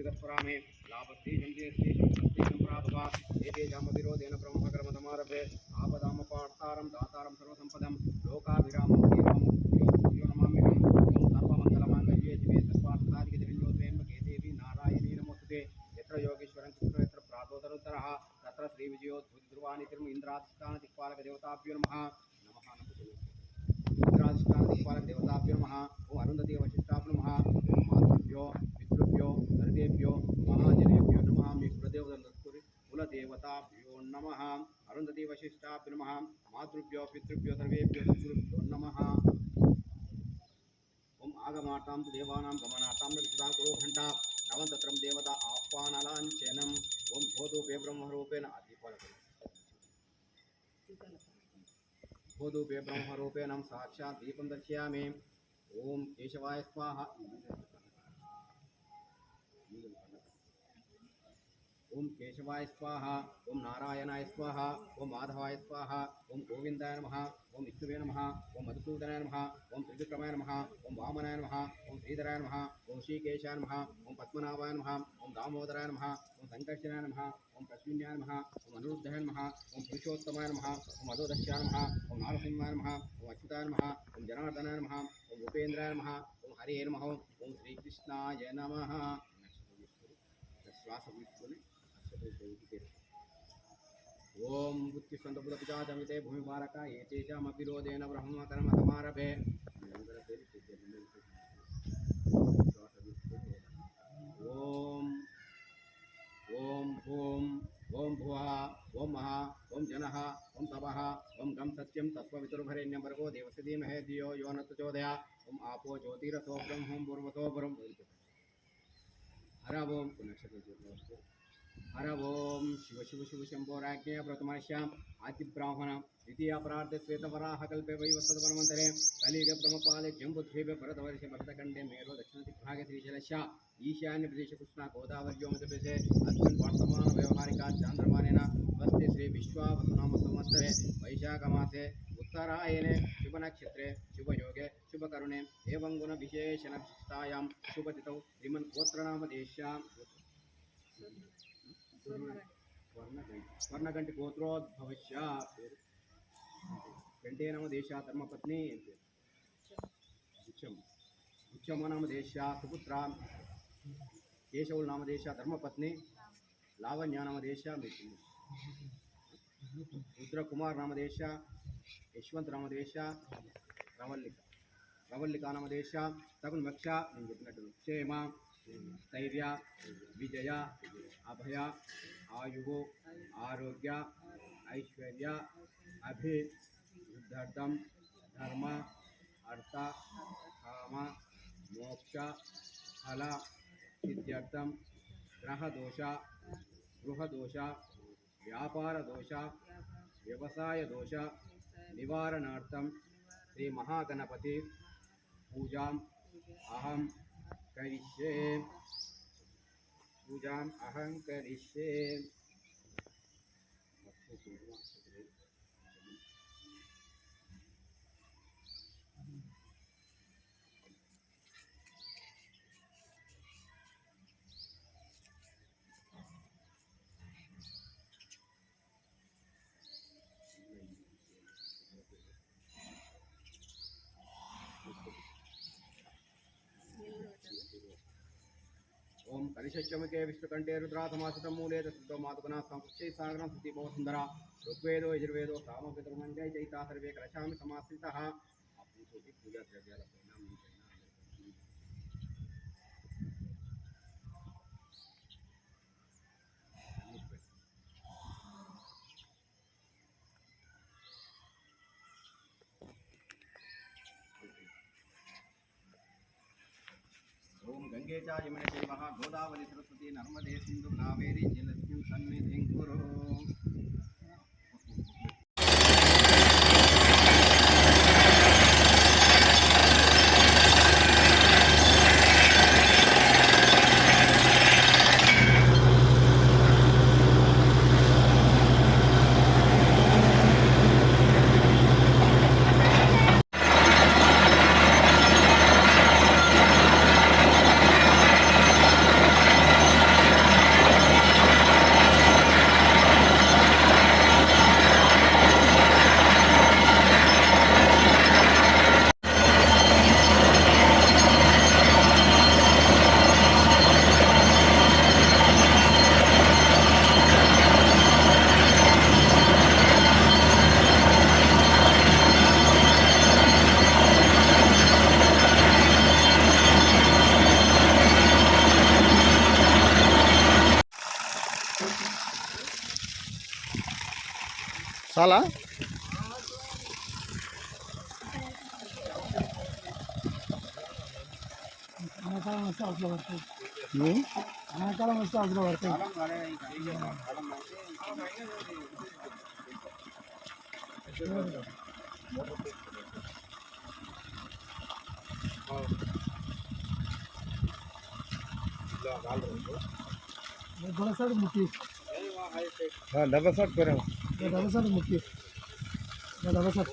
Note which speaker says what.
Speaker 1: जगत्परामे लाभस्तेजं जयस्तेजं प्राभवा एतेजामविरोधेन ब्रह्मकर्मतमारभे आपदामपार्थारं दातारं सर्वसम्पदं लोकाभिरामं श्रीरामं नमाम्यहम् ओं सर्वमङ्गलमाङ्गल्ये शिवे सर्वार्थसाधिके देवी नारायणी नमोस्तुते यत्र योगेश्वरं कृष्ण यत्र प्रातोदरोत्तरः तत्र श्रीविजयोद्धुर्वाणितिर्म इन्द्राधिष्ठानदिक्पालकदेवताभ्यो नमः इंद्राधिष्ठानदिक्पालकदेवताभ्यो नमः ओं अरुन्धती वशिष्ठाभ्यो नमः ओं मातृभ्यो पितृभ्यो सर्वेभ्यो महाजनेभ्यो नमः मे कुलदेवताभ्यो नमः अरुन्धती वशिष्ठाभ्यो नमः मातृभ्यो पितृभ्यो सर्वेभ्यो पितृभ्यो नमः ओं आगमार्तां देवानां गमनार्तां सदा कुरु घण्टा नवन्तत्रं देवता आह्वानलाञ्छनम् ओं भूतूपे ब्रह्मरूपेण भूतूपे ब्रह्मरूपेण साक्षात् दीपं दर्शयामि ओं केशवाय स्वाहा ओं केशवाय स्वाहा ओं नारायणाय स्वाहा ओं माधवाय स्वाहा ओं गोविंदाय नमः ओं विष्णुवे नमः ओं मधुसूदनाय नमः ओं त्रिविक्रमाय नमः ओं वामनाय नमः ओं श्रीधराय नमः ओं श्रीकेशाय नमः ओं पद्मनाभाय नमः ओं दामोदराय नमः ओं संकर्षणाय नमः ओं तस्मिन्याय नमः ओं अनिरुद्धाय नमः ओं पुरुषोत्तमाय नमः ओं मधोदश्याय नमः ओं नारसिंहाय नमः ओं अच्युताय नमः ओं जनार्दनाय नमः ओं भूपेन्द्राय नमः ओं हरे नमः ओं श्रीकृष्णाय नमः श्वास ओम बुद्धिसंतपुरपिताजमिते भूमिभारका एतेषामविरोधेन ब्रह्मकर्मतमारभे ओम ओम ओम ओम भुवः ओम महा ओम जनः ओम तपः ओम गम सत्यं तत्त्ववितुर्भरेण्यं भर्गो देवस्य धीमहि धियो यो न प्रचोदयात् ओम आपो ज्योतिरसो ब्रह्मं पूर्वतो परं हर ओम हर ओम शिव शिव शिव शंभोराज्ञ प्रथमाश्याम आदिब्राह्मण द्वितीय अपराध श्वेतवराह कल्पे वैवस्वतमन्वन्तरे कलियुग ब्रह्मपाले जम्बुद्वीपे भरतवर्षे भरतखंडे मेरो दक्षिण दिग्भागे श्रीशैलस्य ईशान्य प्रदेश कृष्णा गोदावर्यो मध्यप्रदेशे अस्मिन् वर्तमान व्यवहारिका चांद्रमानेन वस्ते श्री विश्वावसुनाम संवत्सरे वैशाखमासे उत्तरायणे शुभनक्षत्रे शुभयोगे शुभकरुणे एवं गुण विशेषण विशिष्टायां शुभतिथौ श्रीमन्गोत्रनामदेश्यां वर्णगंटि गोत्रोद्भवस्य गंटे नाम देशा धर्मपत्नी गुच्छम नाम देशा सुपुत्रा केशव नाम देशा धर्मपत्नी लावण्य नाम देशा रुद्रकुमार नाम देशा यशवंत नाम देशा रवल्लिका नाम देशा तगुन्वक्षा क्षेम स्थैर्य विजय अभय आयुः आरोग्य ऐश्वर्य अभिवृद्ध्यर्थं धर्म अर्थ काम मोक्ष फल सिद्ध्यर्थं ग्रह दोष गृह दोष व्यापार दोष व्यवसाय दोष निवारणार्थं श्री महागणपति पूजाम् अहं करिष्ये पूजाम् अहं करिष्ये ओम कलिशच्चमुखे विष्णुकंठे रुद्राधमासुतं मूले तस्तो मातुकना संकुक्षे सागरं सुति बहुसुंदरा ऋग्वेदो यजुर्वेदो सामवेदोमंजय चैता सर्वे कलशामि समाश्रिताः अपूर्वोपि पूजा द्रव्याల ओम गंगे च यमुने चैव गोदावरी सरस्वती नर्मदे सिंधु कावेरी जलस्मिन् सन्निधिं कुरु
Speaker 2: చాలా
Speaker 3: అనాకాలం వస్తే అవసరం పడుతుంది.
Speaker 2: ఉమ్.
Speaker 3: అనాకాలం వస్తే అవసరం పడుతుంది. బలసాడు ముక్కి
Speaker 2: డబ్బా షాట్ పేరు
Speaker 3: డబసాడు ముక్కి డబసాడు